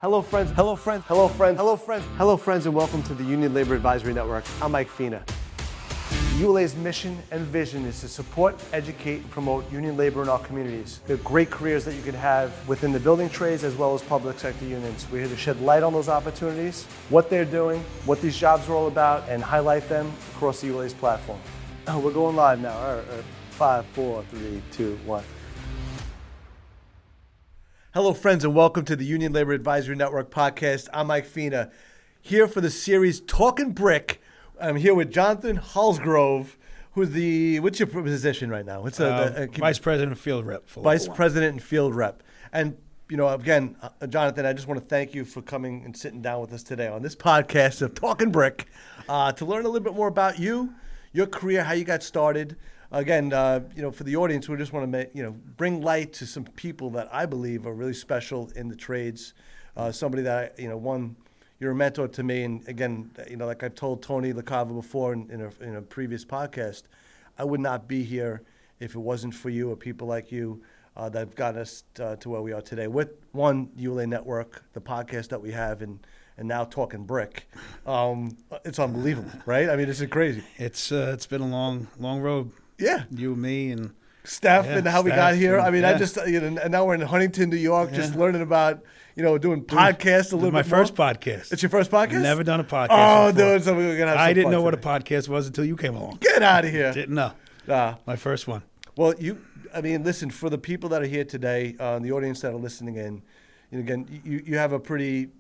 Hello friends, hello friends, hello friends, hello friends, hello friends, and welcome to the Union Labor Advisory Network. I'm Mike Fina. ULA's mission and vision is to support, educate, and promote union labor in our communities. There are great careers that you could have within the building trades as well as public sector unions. We're here to shed light on those opportunities, what they're doing, what these jobs are all about, and highlight them across the ULA's platform. Oh, we're going live now. All right. 5, 4, 3, 2, 1. Hello, friends, and welcome to the Union Labor Advisory Network podcast. I'm Mike Fina, here for the series Talking Brick. I'm here with Jonathan Holsgrove, who's what's your position right now? What's Vice President and Field Rep. Vice President and Field Rep. And, again, Jonathan, I just want to thank you for coming and sitting down with us today on this podcast of Talking Brick to learn a little bit more about you, your career, how you got started. Again, for the audience, we just want to bring light to some people that I believe are really special in the trades. Somebody that you're a mentor to me, and again, like I've told Tony LaCava before in a previous podcast, I would not be here if it wasn't for you or people like you that have gotten us to where we are today with ULA Network, the podcast that we have, and now Talking Brick. It's unbelievable, right? I mean, this is crazy. It's been a long road. Yeah, you, me, and Steph, and how we got here. I mean, yeah. I just and now we're in Huntington, New York, just learning about doing podcasts a little bit. My first podcast. It's your first podcast? Never done a podcast. Oh, before. dude, so we're gonna have I some didn't fun know what a today. podcast was until you came along. Get out of here. Didn't know. My first one. Well, listen, for the people that are here today, the audience that are listening in, again, you have a pretty,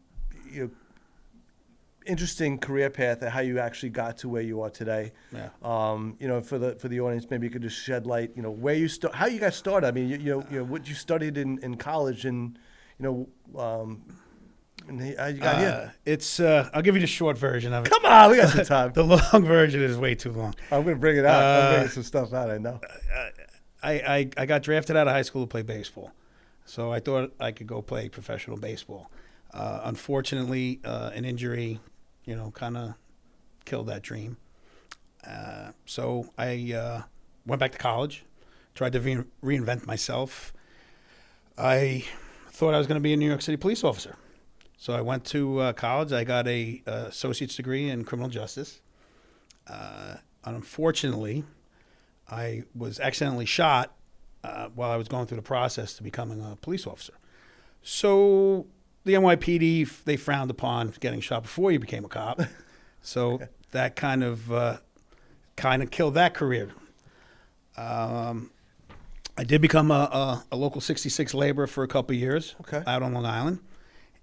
interesting career path at how you actually got to where you are today. Yeah. For the audience, maybe you could just shed light, where you how you got started. I mean, what you studied in college, and and how you got here. It's I'll give you the short version of it. Come on, we got some time. The long version is way too long. I'm going to bring it out. I'm bringing some stuff out. I know. I got drafted out of high school to play baseball, so I thought I could go play professional baseball. Unfortunately, an injury, kind of killed that dream. So I went back to college, tried to reinvent myself. I thought I was going to be a New York City police officer. So I went to college. I got a associate's degree in criminal justice. Unfortunately, I was accidentally shot while I was going through the process to becoming a police officer. So the NYPD, they frowned upon getting shot before you became a cop. So that kind of killed that career. I did become a local 66 laborer for a couple of years out on Long Island.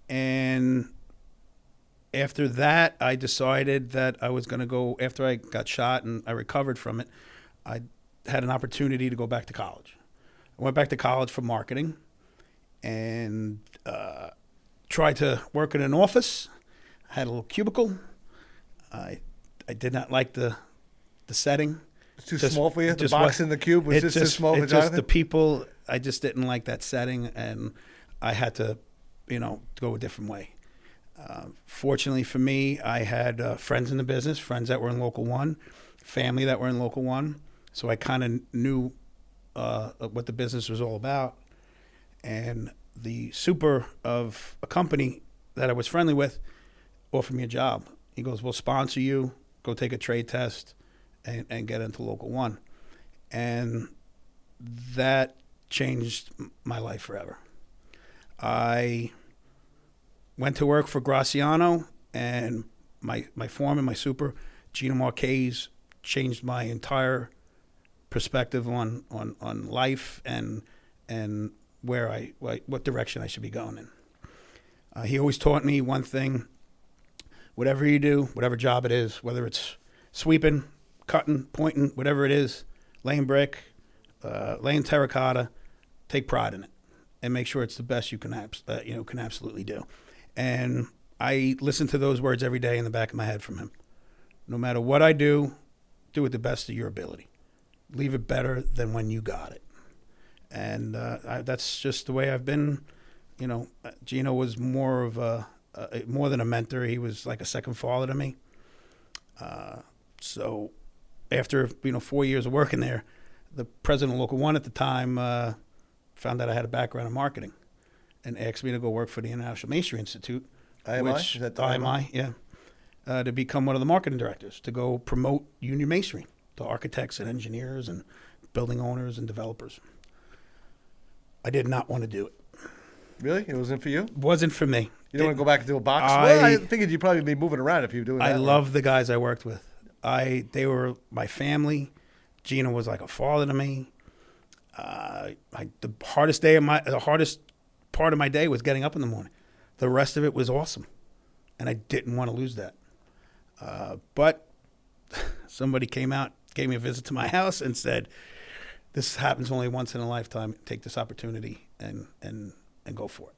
And after that, I decided that I was going to go, after I got shot and I recovered from it, I had an opportunity to go back to college. I went back to college for marketing and tried to work in an office. I had a little cubicle. I did not like the setting. It's too small for you? The box in the cube was just too small for Jonathan? Just the people, I just didn't like that setting, and I had to, go a different way. Fortunately for me, I had friends in the business, friends that were in Local 1, family that were in Local 1, so I kind of knew what the business was all about. And the super of a company that I was friendly with offered me a job. He goes, we'll sponsor you, go take a trade test, and get into Local 1. And that changed my life forever. I went to work for Graciano, and my foreman, my super, Gina Marquez, changed my entire perspective on life and what direction I should be going in. He always taught me one thing: whatever you do, whatever job it is, whether it's sweeping, cutting, pointing, whatever it is, laying brick, laying terracotta, take pride in it and make sure it's the best you can absolutely do. And I listen to those words every day in the back of my head from him. No matter what I do it the best of your ability. Leave it better than when you got it. And that's just the way I've been. Gino was more of more than a mentor. He was like a second father to me. So after 4 years of working there, the president of Local 1 at the time found out I had a background in marketing. and asked me to go work for the International Masonry Institute. IMI? Which, Is that the IMI? Yeah. To become one of the marketing directors, to go promote union masonry to architects and engineers and building owners and developers. I did not want to do it. Really? It wasn't for you? Wasn't for me. You don't want to go back into a box? I figured you'd probably be moving around if you were doing that. I love the guys I worked with. They were my family. Gina was like a father to me. The hardest part of my day was getting up in the morning. The rest of it was awesome, and I didn't want to lose that. But somebody came out, gave me a visit to my house, and said, "This happens only once in a lifetime. Take this opportunity and go for it."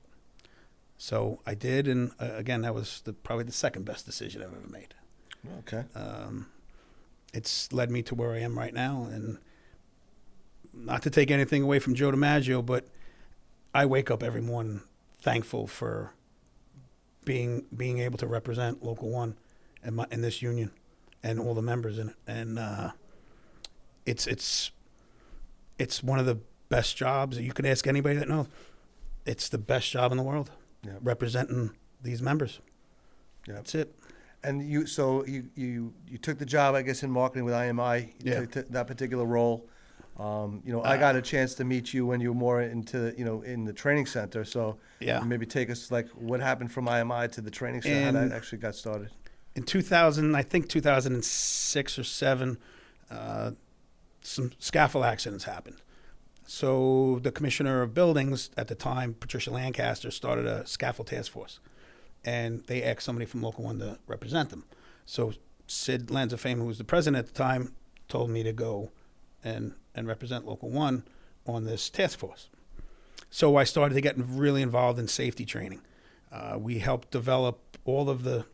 So I did, and again, that was probably the second best decision I've ever made. Okay. It's led me to where I am right now, and not to take anything away from Joe DiMaggio, but I wake up every morning thankful for being able to represent Local 1 in this union and all the members in it. And it's one of the best jobs. You can ask anybody that knows. It's the best job in the world, representing these members. Yeah. That's it. And you took the job, I guess, in marketing with IMI. You took that particular role. I got a chance to meet you when you were more into, in the training center. So maybe take us like what happened from IMI to the training center, how that actually got started. In 2006 or 7, some scaffold accidents happened. So the commissioner of buildings at the time, Patricia Lancaster, started a scaffold task force. And they asked somebody from Local 1 to represent them. So Sid Lanzafame, who was the president at the time, told me to go and represent Local 1 on this task force. So I started to get really involved in safety training. We helped develop all of the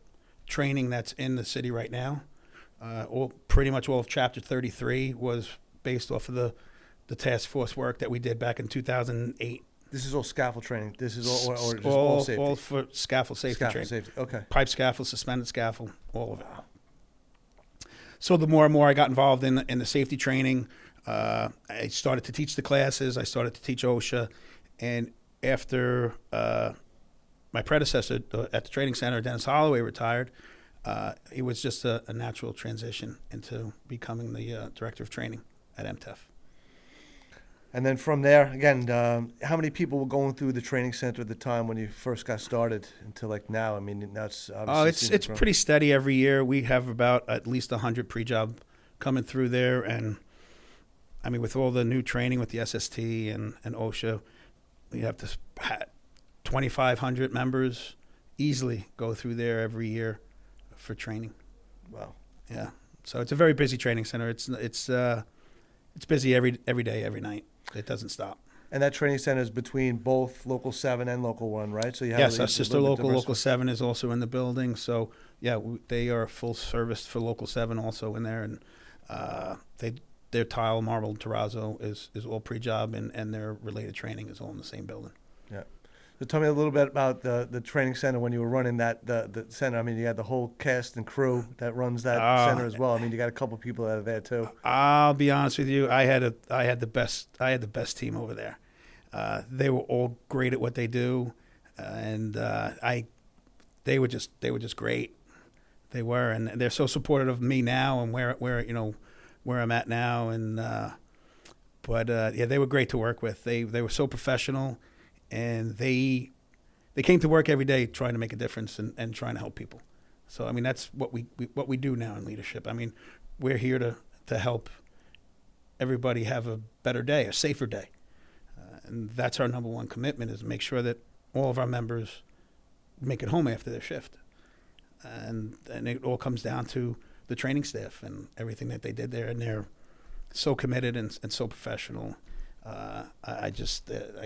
training that's in the city right now. Pretty much all of Chapter 33 was based off of the task force work that we did back in 2008. This is all scaffold training. This is all safety. All for scaffold safety training. Safety. Okay. Pipe scaffold, suspended scaffold, all of it. So the more and more I got involved in the safety training, I started to teach the classes. I started to teach OSHA, and after my predecessor at the training center, Dennis Holloway, retired, it was just a natural transition into becoming the director of training at MTEF. And then from there, again, how many people were going through the training center at the time when you first got started until like now? I mean, that's obviously it's pretty steady every year. We have about at least 100 pre-job coming through there, and I mean, with all the new training with the SST and OSHA, we have 2,500 members easily go through there every year for training. Wow. Yeah. So it's a very busy training center. It's busy every day, every night. It doesn't stop. And that training center is between both Local 7 and Local 1, right? So you have yes, our sister Local 7, is also in the building. So yeah, they are full service for Local 7 also in there, and their tile, marble, terrazzo is all pre-job, and their related training is all in the same building. Yeah. So tell me a little bit about the training center when you were running the center. I mean, you had the whole cast and crew that runs that center as well. I mean, you got a couple people that are there too. I'll be honest with you, I had the best team over there. They were all great at what they do, and they were just great. They were, and they're so supportive of me now and where I'm at now. And they were great to work with. They were so professional. And they came to work every day trying to make a difference and trying to help people. So I mean, that's what we do now in leadership. I mean, we're here to help everybody have a better day, a safer day, and that's our number one commitment: is to make sure that all of our members make it home after their shift. And it all comes down to the training staff and everything that they did there, and they're so committed and so professional. I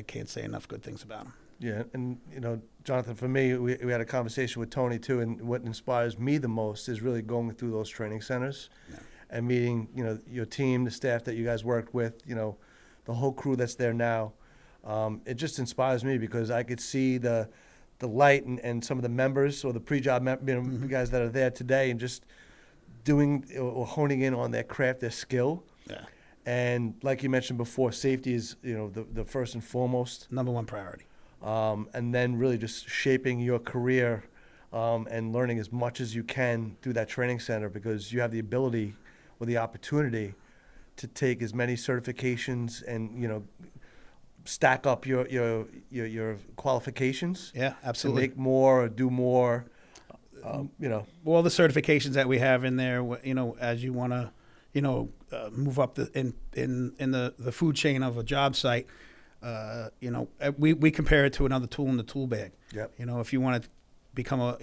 can't say enough good things about him. Yeah, and Jonathan, for me, we had a conversation with Tony too, and what inspires me the most is really going through those training centers and meeting, your team, the staff that you guys worked with, the whole crew that's there now. It just inspires me because I could see the light and some of the members or the pre-job guys that are there today, and just doing or honing in on their craft, their skill. Yeah. And like you mentioned before, safety is, the first and foremost. Number one priority. and then really just shaping your career and learning as much as you can through that training center, because you have the ability or the opportunity to take as many certifications and, stack up your qualifications. Yeah, absolutely. To make more or do more. All the certifications that we have in there, as you want to, move up in the food chain of a job site, we compare it to another tool in the tool bag. Yep. If you want to become a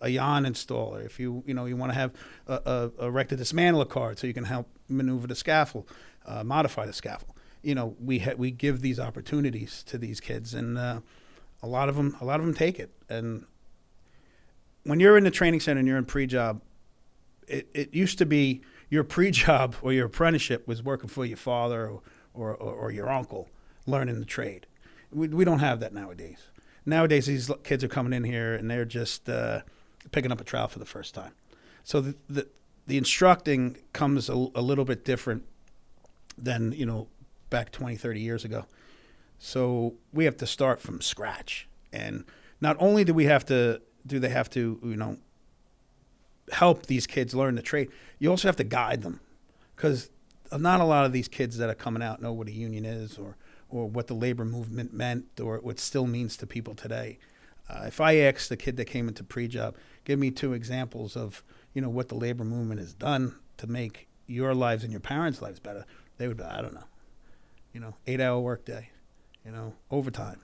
yawn installer, if you want to have a erect to dismantle card so you can help maneuver the scaffold, modify the scaffold. We give these opportunities to these kids, and a lot of them take it. And when you're in the training center and you're in pre-job, it used to be your pre-job or your apprenticeship was working for your father or your uncle, learning the trade. We don't have that nowadays. Nowadays, these kids are coming in here and they're just picking up a trowel for the first time. So the instructing comes a little bit different than, back 20, 30 years ago. So we have to start from scratch. And not only do they have to, help these kids learn the trade, you also have to guide them, because not a lot of these kids that are coming out know what a union is or what the labor movement meant or what still means to people today. If I asked the kid that came into pre-job, give me 2 examples of, what the labor movement has done to make your lives and your parents' lives better, they would be, I don't know, 8-hour workday, overtime,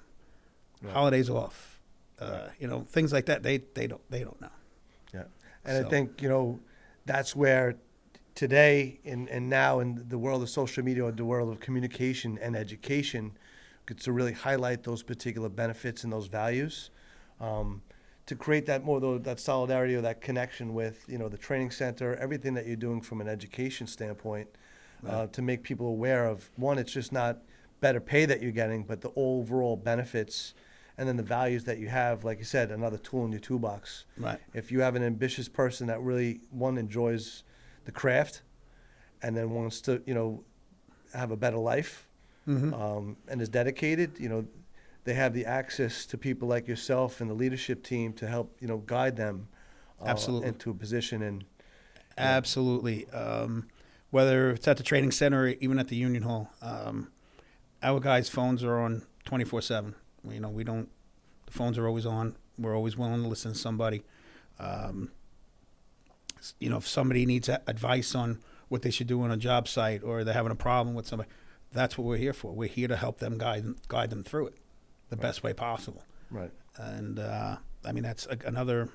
right, holidays off, right, things like that. They don't know. Yeah. And so, I think, that's where today and now in the world of social media or the world of communication and education, to really highlight those particular benefits and those values, to create that solidarity or that connection with, the training center, everything that you're doing from an education standpoint, right, to make people aware of, one, it's just not better pay that you're getting, but the overall benefits and then the values that you have, like you said, another tool in your toolbox. Right. If you have an ambitious person that really, one, enjoys the craft and then wants to, have a better life, and is dedicated, they have the access to people like yourself and the leadership team to help, guide them absolutely into a position. And absolutely. Whether it's at the training center or even at the union hall, our guys' phones are on 24/7. The phones are always on. We're always willing to listen to somebody. If somebody needs advice on what they should do on a job site or they're having a problem with somebody, that's what we're here for. We're here to help them guide them through it the right, best way possible. Right. And, that's another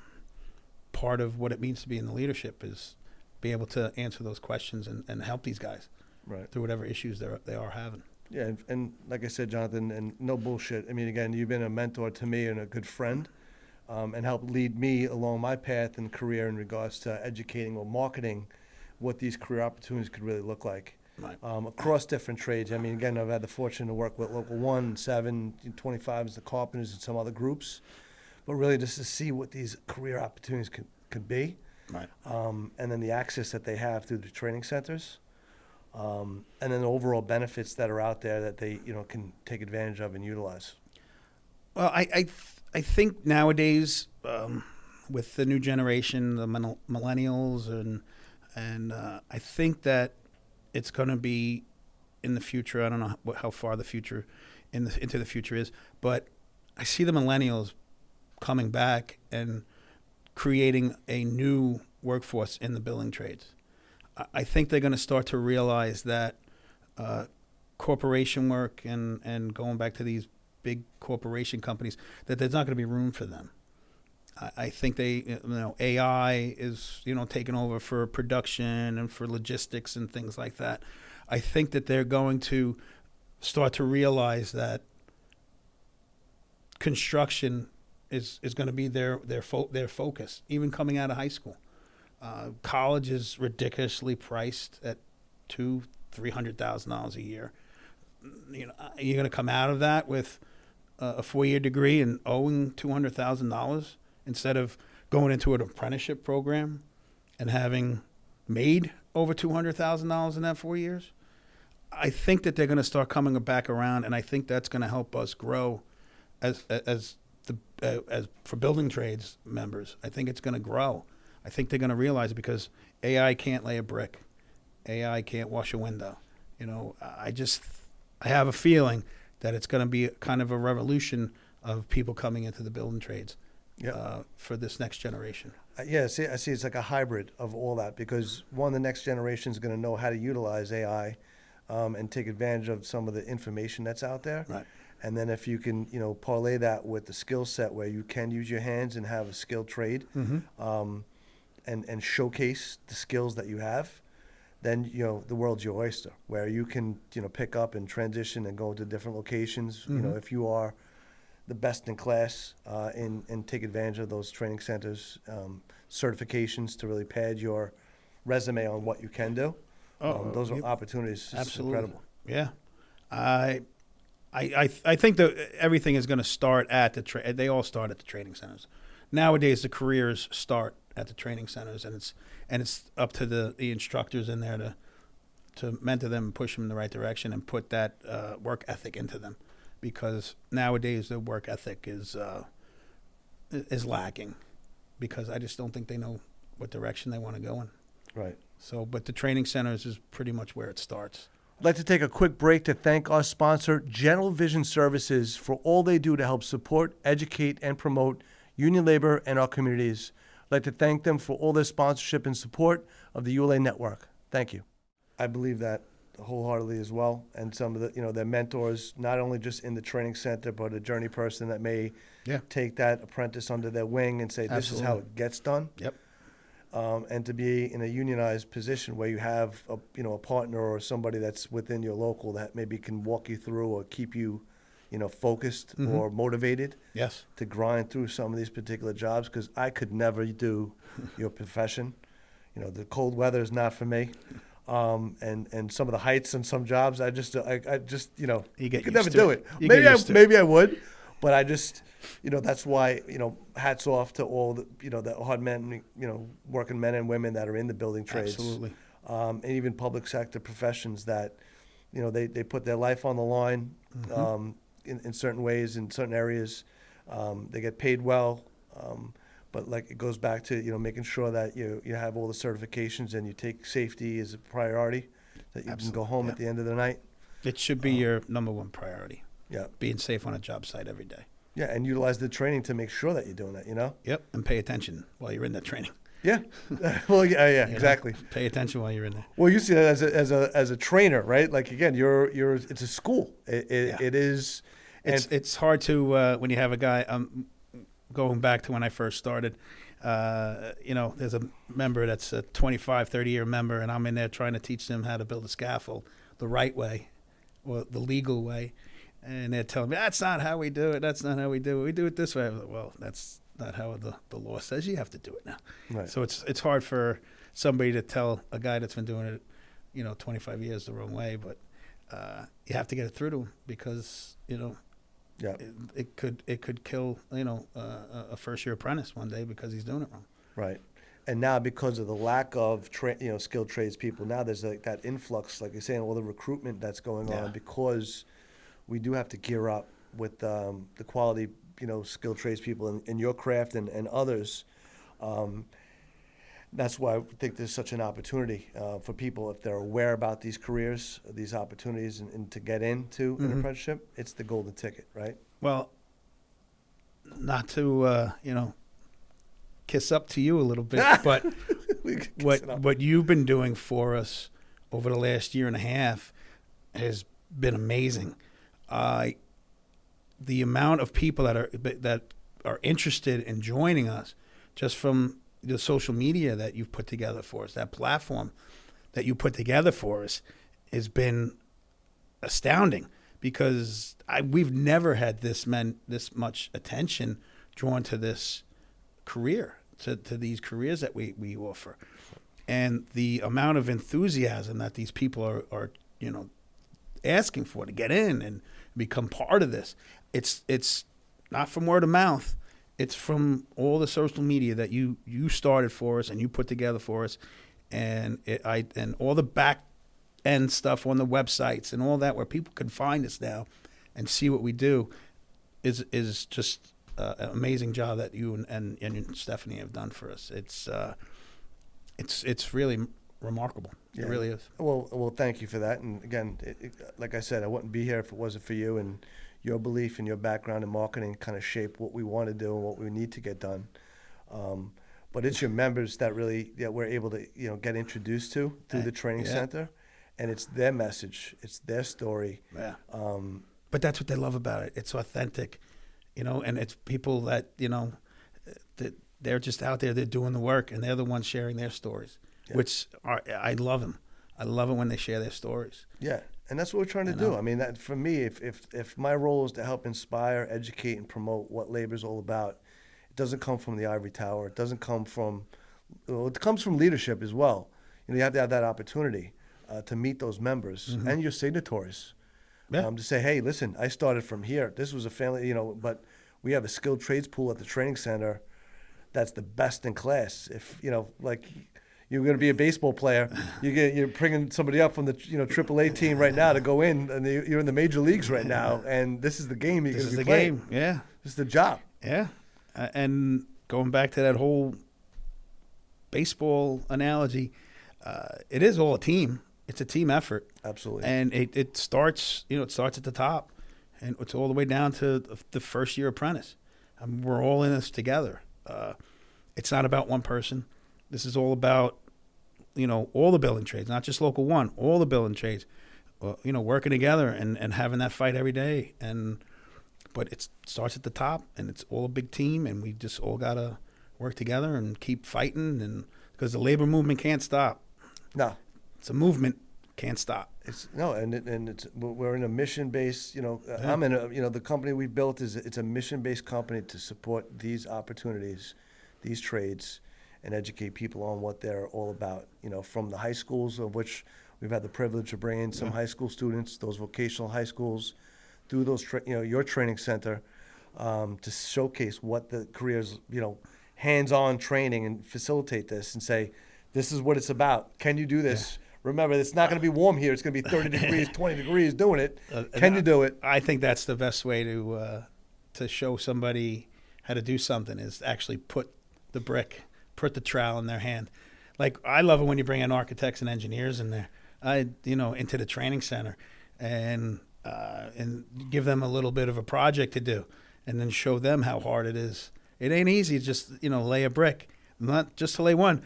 part of what it means to be in the leadership, is be able to answer those questions and help these guys right, through whatever issues they are having. Yeah, and like I said, Jonathan, and no bullshit. Again, you've been a mentor to me and a good friend, and helped lead me along my path and career in regards to educating or marketing what these career opportunities could really look like, right, across different trades. Again, I've had the fortune to work with Local 1, 7, 25 as the carpenters and some other groups, but really just to see what these career opportunities could be, right, and then the access that they have through the training centers. And then the overall benefits that are out there that they, can take advantage of and utilize. Well, I think nowadays, with the new generation, the millennials, and I think that it's going to be in the future. I don't know how far the future into the future is, but I see the millennials coming back and creating a new workforce in the building trades. I think they're going to start to realize that corporation work and going back to these big corporation companies, that there's not going to be room for them. I think AI is, taking over for production and for logistics and things like that. I think that they're going to start to realize that construction is going to be their focus, even coming out of high school. College is ridiculously priced at $200,000-$300,000 a year. You're going to come out of that with a 4-year degree and owing $200,000 instead of going into an apprenticeship program and having made over $200,000 in that 4 years. I think that they're going to start coming back around, and I think that's going to help us grow as for building trades members, I think it's going to grow. I think they're going to realize it because AI can't lay a brick, AI can't wash a window. I have a feeling that it's going to be kind of a revolution of people coming into the building trades for this next generation. I see it's like a hybrid of all that because the next generation is going to know how to utilize AI and take advantage of some of the information that's out there. Right. And then if you can, parlay that with the skill set where you can use your hands and have a skilled trade, and showcase the skills that you have, then the world's your oyster. Where you can pick up and transition and go to different locations. If you are the best in class and take advantage of those training centers, certifications to really pad your resume on what you can do. Those are opportunities. Absolutely. Incredible. Yeah. I think that everything is going to start at they all start at the training centers. Nowadays, the careers start at the training centers, and it's up to the instructors in there to mentor them and push them in the right direction and put that work ethic into them, because nowadays the work ethic is lacking, because I just don't think they know what direction they want to go in. Right. So, but the training centers is pretty much where it starts. I'd like to take a quick break to thank our sponsor, General Vision Services, for all they do to help support, educate, and promote union labor in our communities. I'd like to thank them for all their sponsorship and support of the ULA network. Thank you. I believe that wholeheartedly as well. And some of the, their mentors, not only just in the training center, but a journey person that may take that apprentice under their wing and say, this is how it gets done. Yep. And to be in a unionized position where you have a partner or somebody that's within your local that maybe can walk you through or keep you, focused or motivated. Yes. To grind through some of these particular jobs, because I could never do your profession. The cold weather is not for me. And some of the heights in some jobs, I just could never do it. Maybe I would. But I just, that's why, hats off to all the hard men, working men and women that are in the building trades. Absolutely. And even public sector professions that, they put their life on the line in certain ways, in certain areas. They get paid well. But like it goes back to, making sure that you have all the certifications and you take safety as a priority, that you can go home at the end of the night. It should be your number one priority. Yeah. Being safe on a job site every day. Yeah, and utilize the training to make sure that you're doing that, Yep, and pay attention while you're in that training. Yeah. Well, yeah, exactly. Pay attention while you're in there. Well, you see that as a trainer, right? Like again, it's a school. It is. It's hard to when you have a guy. Going back to when I first started, there's a member that's a 25, 30-year member, and I'm in there trying to teach them how to build a scaffold the right way, or the legal way. And they're telling me, that's not how we do it. That's not how we do it. We do it this way. I was like, well, that's not how the law says you have to do it now. Right. So it's hard for somebody to tell a guy that's been doing it, 25 years the wrong way. But you have to get it through to him because, it could kill, a first-year apprentice one day because he's doing it wrong. Right. And now because of the lack of skilled tradespeople, now there's like that influx, like you're saying, all the recruitment that's going on because we do have to gear up with the quality, skilled tradespeople in your craft and others. That's why I think there's such an opportunity for people, if they're aware about these careers, these opportunities, and to get into an apprenticeship. It's the golden ticket, right? Well, not to kiss up to you a little bit, but what you've been doing for us over the last year and a half has been amazing. The amount of people that are interested in joining us, just from the social media that you've put together for us, that platform that you put together for us, has been astounding. Because we've never had this much attention drawn to this career, to these careers that we offer, and the amount of enthusiasm that these people are asking for to get in and become part of this. It's not from word of mouth. It's from all the social media that you started for us and you put together for us, and all the back end stuff on the websites and all that, where people can find us now and see what we do. is just an amazing job that you and Stephanie have done for us. It's really remarkable. Yeah. It really is. Well, thank you for that. And again, like I said, I wouldn't be here if it wasn't for you and your belief and your background in marketing kind of shape what we want to do and what we need to get done. But it's your members that really we're able to get introduced to through the training center, and it's their message, it's their story. Yeah. But that's what they love about it. It's authentic, and it's people that that they're just out there. They're doing the work, and they're the ones sharing their stories, which I love them. I love it when they share their stories. Yeah, and that's what we're trying to do. I mean, that for me, if my role is to help inspire, educate, and promote what labor is all about, it doesn't come from the ivory tower. It doesn't come from. It comes from leadership as well. You have to have that opportunity to meet those members and your signatories. Yeah. To say, hey, listen, I started from here. This was a family, but we have a skilled trades pool at the training center that's the best in class. If like you're going to be a baseball player, you're bringing somebody up from the AAA team right now to go in, and you're in the major leagues right now, and this is the game you're going to be playing. This is the game. Yeah, this is the job. Yeah, and going back to that whole baseball analogy, it is all a team. It's a team effort. Absolutely. And it starts, it starts at the top, and it's all the way down to the first year apprentice. We're all in this together. It's not about one person. This is all about, all the building trades, not just local one, all the building trades, working together and having that fight every day. But it starts at the top, and it's all a big team, and we just all got to work together and keep fighting, and because the labor movement can't stop. No. It's a movement, can't stop. We're in a mission-based. I'm in a. The company we built it's a mission-based company to support these opportunities, these trades, and educate people on what they're all about. From the high schools, of which we've had the privilege of bringing some high school students, those vocational high schools, through those your training center, to showcase what the careers, hands-on training and facilitate this and say, this is what it's about. Can you do this? Yeah. Remember, it's not going to be warm here. It's going to be 30 degrees, 20 degrees doing it. Can you do it? I think that's the best way to show somebody how to do something is actually put the brick, put the trowel in their hand. Like, I love it when you bring in architects and engineers in there, into the training center and give them a little bit of a project to do and then show them how hard it is. It ain't easy to just, lay a brick, not just to lay one.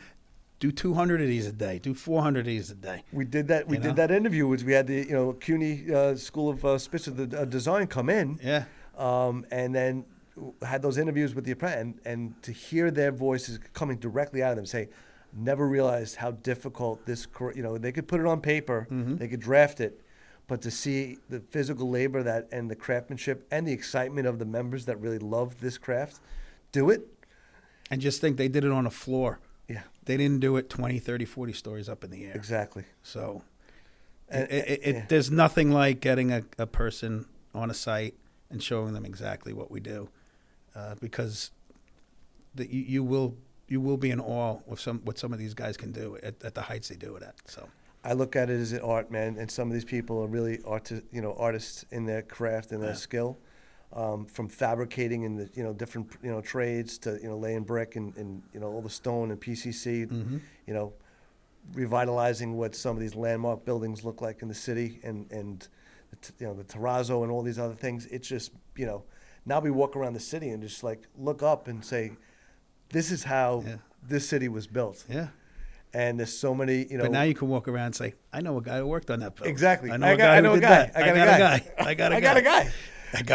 Do 200 of these a day. Do 400 of these a day. We did that. We did that interview. We had the CUNY School of Special Design come in. Yeah. And then had those interviews with the apprentice, and to hear their voices coming directly out of them, say, never realized how difficult this. They could put it on paper, they could draft it, but to see the physical labor and the craftsmanship and the excitement of the members that really love this craft, do it. And just think they did it on a floor. Yeah. They didn't do it 20, 30, 40 stories up in the air. Exactly. So there's nothing like getting a person on a site and showing them exactly what we do, because you will be in awe with what some of these guys can do at the heights they do it at. So I look at it as an art, man, and some of these people are really artists in their craft and their skill. From fabricating in the different trades to laying brick and all the stone and PCC, revitalizing what some of these landmark buildings look like in the city and the terrazzo and all these other things. It's just now we walk around the city and just like look up and say, this is how this city was built. Yeah. And there's so many, But now you can walk around and say, I know a guy who worked on that building. Exactly. I know a guy. I got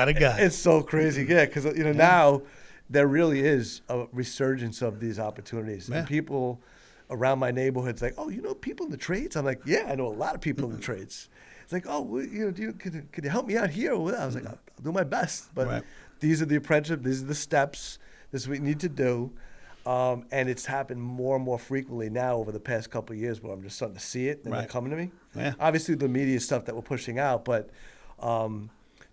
a guy. It's so crazy, because now there really is a resurgence of these opportunities. Yeah. And people around my neighborhood's like, oh, people in the trades? I'm like, yeah, I know a lot of people in the trades. It's like, oh, well, could you help me out here? I was like, I'll do my best. But these are the apprenticeship. These are the steps. This is what you need to do. And it's happened more and more frequently now over the past couple of years where I'm just starting to see it and they're coming to me. Yeah. Obviously, the media stuff that we're pushing out, but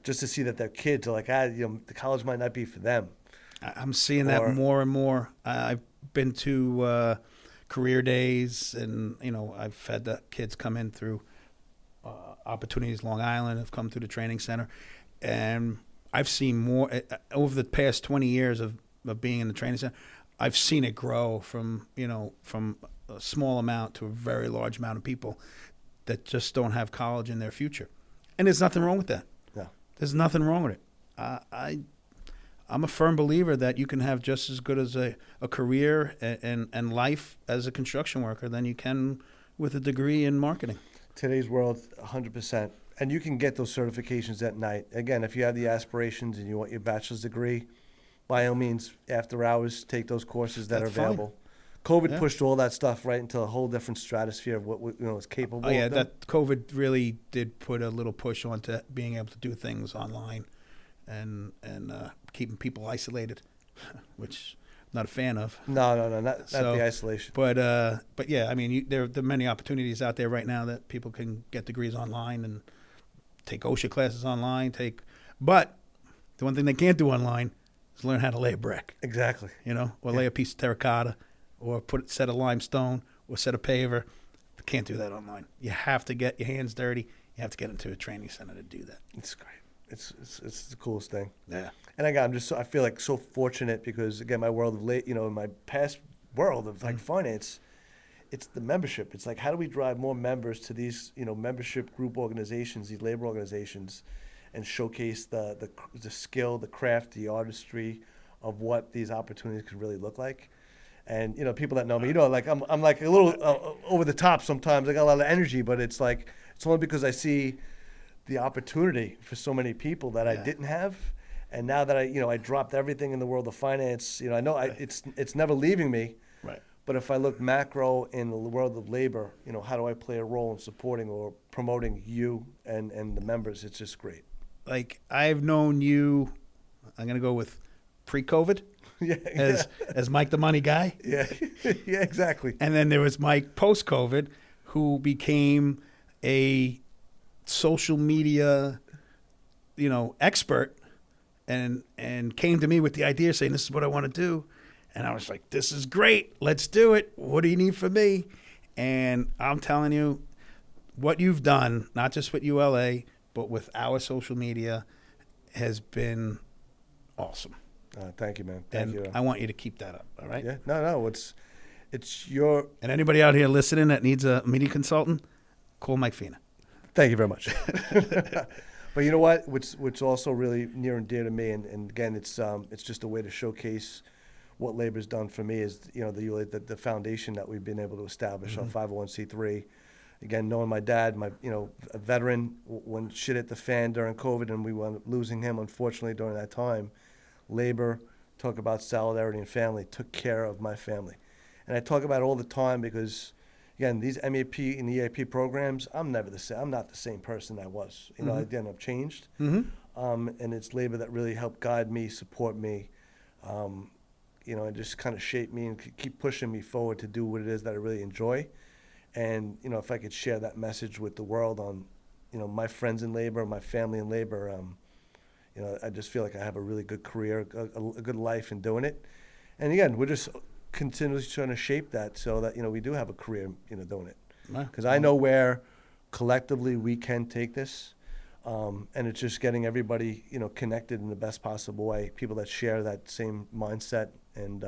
just to see that their kids are like, the college might not be for them. I'm seeing that more and more. I've been to career days, and I've had the kids come in through Opportunities Long Island, have come through the training center, and I've seen more over the past 20 years of being in the training center. I've seen it grow from a small amount to a very large amount of people that just don't have college in their future, and there's nothing wrong with that. No. There's nothing wrong with it. I'm a firm believer that you can have just as good as a career and life as a construction worker than you can with a degree in marketing. Today's world, 100%. And you can get those certifications at night. Again, if you have the aspirations and you want your bachelor's degree, by all means, after hours, take those courses that That's are available. fine. COVID Yeah. pushed all that stuff right into a whole different stratosphere of what is capable Oh yeah, of them. that COVID really did put a little push onto being able to do things online, and keeping people isolated, which I'm not a fan of. No, not So, the isolation. But yeah, I mean, there are many opportunities out there right now that people can get degrees online and take OSHA classes online. But the one thing they can't do online is learn how to lay a brick. Exactly. Or lay a piece of terracotta, or put a set of limestone, or set of paver. You can't do that online. You have to get your hands dirty. You have to get into a training center to do that. It's great. It's the coolest thing. Yeah. And I feel like so fortunate because again, my world of in my past world of like finance, it's the membership. It's like, how do we drive more members to these, membership group organizations, these labor organizations, and showcase the skill, the craft, the artistry of what these opportunities could really look like. And, people that know me, like I'm like a little over the top sometimes. I got a lot of energy, but it's like, it's only because I see the opportunity for so many people that I didn't have. And now that I dropped everything in the world of finance, I know it's never leaving me. Right. But if I look macro in the world of labor, how do I play a role in supporting or promoting you and the members? It's just great. Like, I've known you, I'm going to go with pre-COVID, as Mike the Money Guy. Yeah, yeah, exactly. And then there was Mike post-COVID, who became a social media, expert, and came to me with the idea saying, this is what I want to do. And I was like, this is great. Let's do it. What do you need from me? And I'm telling you, what you've done, not just with ULA, but with our social media, has been awesome. Thank you, man. Thank you. I want you to keep that up, all right? Yeah, no, it's your... And anybody out here listening that needs a media consultant, call Mike Fina. Thank you very much. But you know what? What's also really near and dear to me, and again, it's just a way to showcase what labor's done for me is, the foundation that we've been able to establish, our 501c3. Again, knowing my dad, a veteran, when shit hit the fan during COVID and we wound up losing him, unfortunately, during that time, labor, talk about solidarity and family, took care of my family. And I talk about it all the time because, again, these MEP and EAP programs, I'm never the same. I'm not the same person I was. Again, I've changed. And it's labor that really helped guide me, support me, and just kind of shape me and keep pushing me forward to do what it is that I really enjoy. And, if I could share that message with the world on, my friends in labor, my family in labor, I just feel like I have a really good career, a good life in doing it. And again, we're just continuously trying to shape that so that, we do have a career, doing it. Because I know where collectively we can take this. And it's just getting everybody, connected in the best possible way, people that share that same mindset and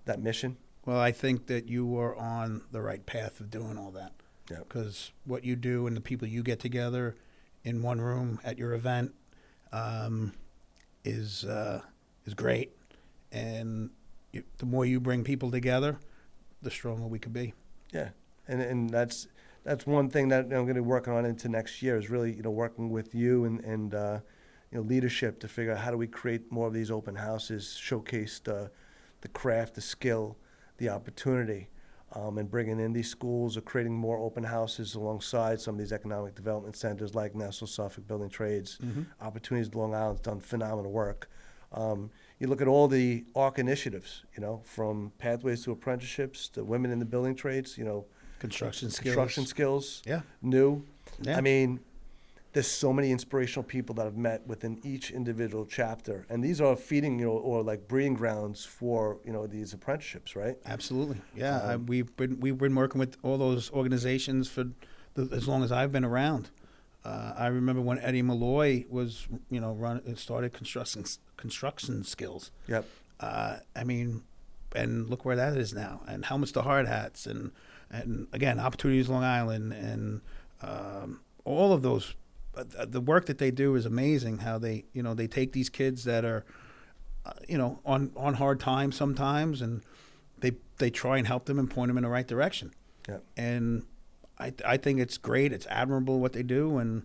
that mission. Well, I think that you are on the right path of doing all that. Yeah. Because what you do and the people you get together in one room at your event is great. And the more you bring people together, the stronger we could be. Yeah, and that's one thing that I'm going to be working on into next year is really working with you and leadership to figure out how do we create more of these open houses, showcase the craft, the skill, the opportunity, and bringing in these schools or creating more open houses alongside some of these economic development centers like National Suffolk Building Trades. Opportunities Long Island's done phenomenal work. You look at all the ARC initiatives, from pathways to apprenticeships to women in the building trades, Construction skills, Yeah. new. Yeah. I mean, there's so many inspirational people that I've met within each individual chapter, and these are feeding, or like breeding grounds for, these apprenticeships, right? Absolutely. Yeah. We've been working with all those organizations for as long as I've been around. I remember when Eddie Malloy was, started construction skills. Yep. I mean, and look where that is now. And helmets to hard hats, and again, Opportunities Long Island, and all of those. The work that they do is amazing. How they take these kids that are, on hard times sometimes, and they try and help them and point them in the right direction. Yep. And I think it's great. It's admirable what they do, and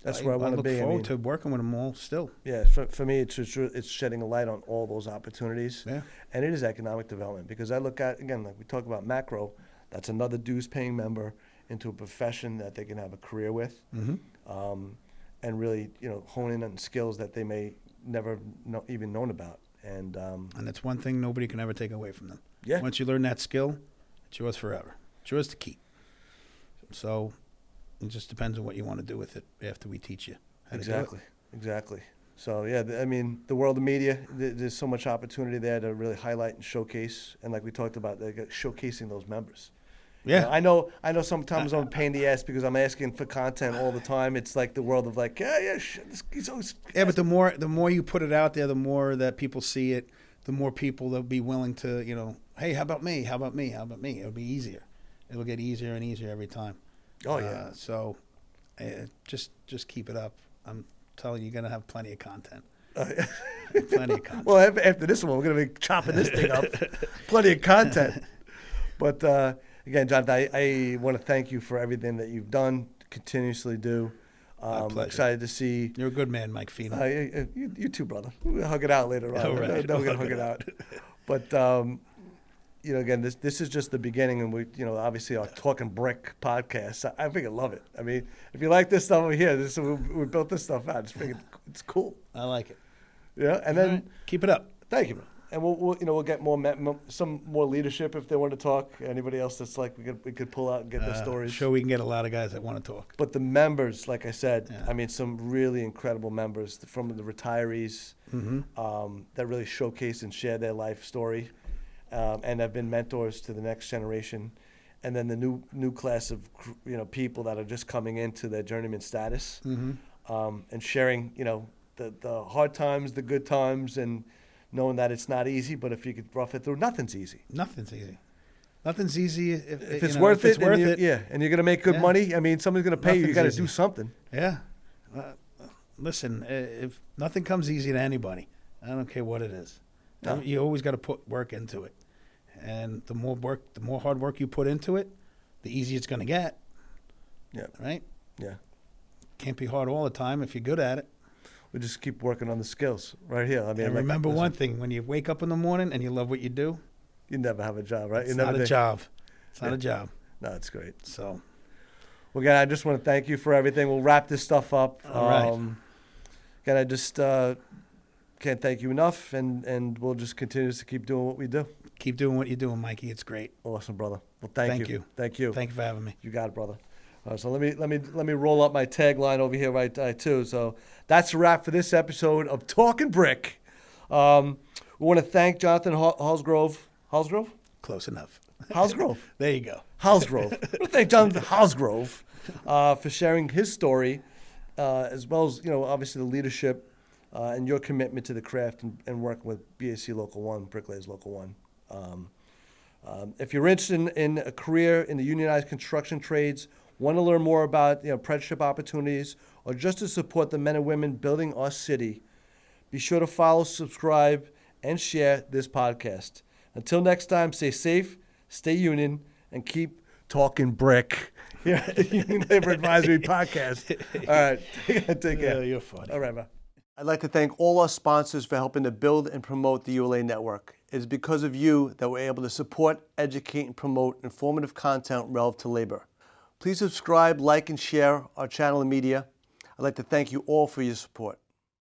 that's where I want to be. I look forward to working with them all still. Yeah, for me, it's shedding a light on all those opportunities. Yeah. And it is economic development, because I look at, again, like we talk about macro, that's another dues-paying member into a profession that they can have a career with, and really, hone in on skills that they may never even known about. And that's one thing nobody can ever take away from them. Yeah. Once you learn that skill, it's yours forever. It's yours to keep. So it just depends on what you want to do with it after we teach you how to do it. Exactly. So, yeah, I mean, the world of media, there's so much opportunity there to really highlight and showcase. And like we talked about, showcasing those members. Yeah. I know sometimes I'm a pain in the ass because I'm asking for content all the time. It's like the world of like, he's always... Yeah, but the more you put it out there, the more that people see it, the more people they'll be willing to, hey, how about me? How about me? How about me? It'll be easier. It'll get easier and easier every time. Oh, yeah. So just keep it up. I'm telling you, you're going to have plenty of content. Plenty of content. Well, after this one, we're going to be chopping this thing up. Plenty of content. But, again, Jonathan, I want to thank you for everything that you've done, continuously do. My pleasure. Excited to see. You're a good man, Mike Fino. You too, brother. We'll hug it out later on. All right. Then we're going to hug it out. But, again, this is just the beginning, and we, obviously our Talking Brick podcast. I think I love it. I mean, if you like this stuff over here, we built this stuff out. It's cool. I like it. Yeah, and then keep it up. Thank you, man. And we'll get some more leadership if they want to talk. Anybody else that's like we could pull out and get their stories. Sure, we can get a lot of guys that want to talk. But the members, like I said, I mean, some really incredible members from the retirees that really showcase and share their life story, and have been mentors to the next generation. And then the new class of people that are just coming into their journeyman status, and sharing the hard times, the good times, and knowing that it's not easy, but if you could rough it through, nothing's easy. Nothing's easy. Nothing's easy if it's worth it. Yeah, and you're going to make good money. I mean, somebody's going to pay you. You got to do something. Yeah. Listen, if nothing comes easy to anybody, I don't care what it is. No. You always got to put work into it, and the more hard work you put into it, the easier it's going to get. Yeah. Right. Yeah. Can't be hard all the time if you're good at it. We just keep working on the skills right here. I mean, and remember one thing: when you wake up in the morning and you love what you do, you never have a job, right? It's not a job. It's not a job. No, it's great. So, well, again, I just want to thank you for everything. We'll wrap this stuff up. All right. Again, I just can't thank you enough, and we'll just continue to keep doing what we do. Keep doing what you're doing, Mikey. It's great. Awesome, brother. Well, thank you. Thank you. Thank you for having me. You got it, brother. So let me roll up my tagline over here right too. So that's a wrap for this episode of Talking Brick. We want to thank Jonathan Holsgrove. Holsgrove? Close enough. Holsgrove. There you go. Holsgrove. We want to thank Jonathan Holsgrove for sharing his story, as well as obviously the leadership and your commitment to the craft and working with BAC Local 1, Bricklayers Local 1. If you're interested in a career in the unionized construction trades, want to learn more about apprenticeship opportunities, or just to support the men and women building our city, be sure to follow, subscribe, and share this podcast. Until next time, stay safe, stay union, and keep talking brick here at the Union Labor Advisory Podcast. All right, take care. Yeah, you're funny. All right, man. I'd like to thank all our sponsors for helping to build and promote the ULA network. It is because of you that we're able to support, educate, and promote informative content relevant to labor. Please subscribe, like, and share our channel and media. I'd like to thank you all for your support.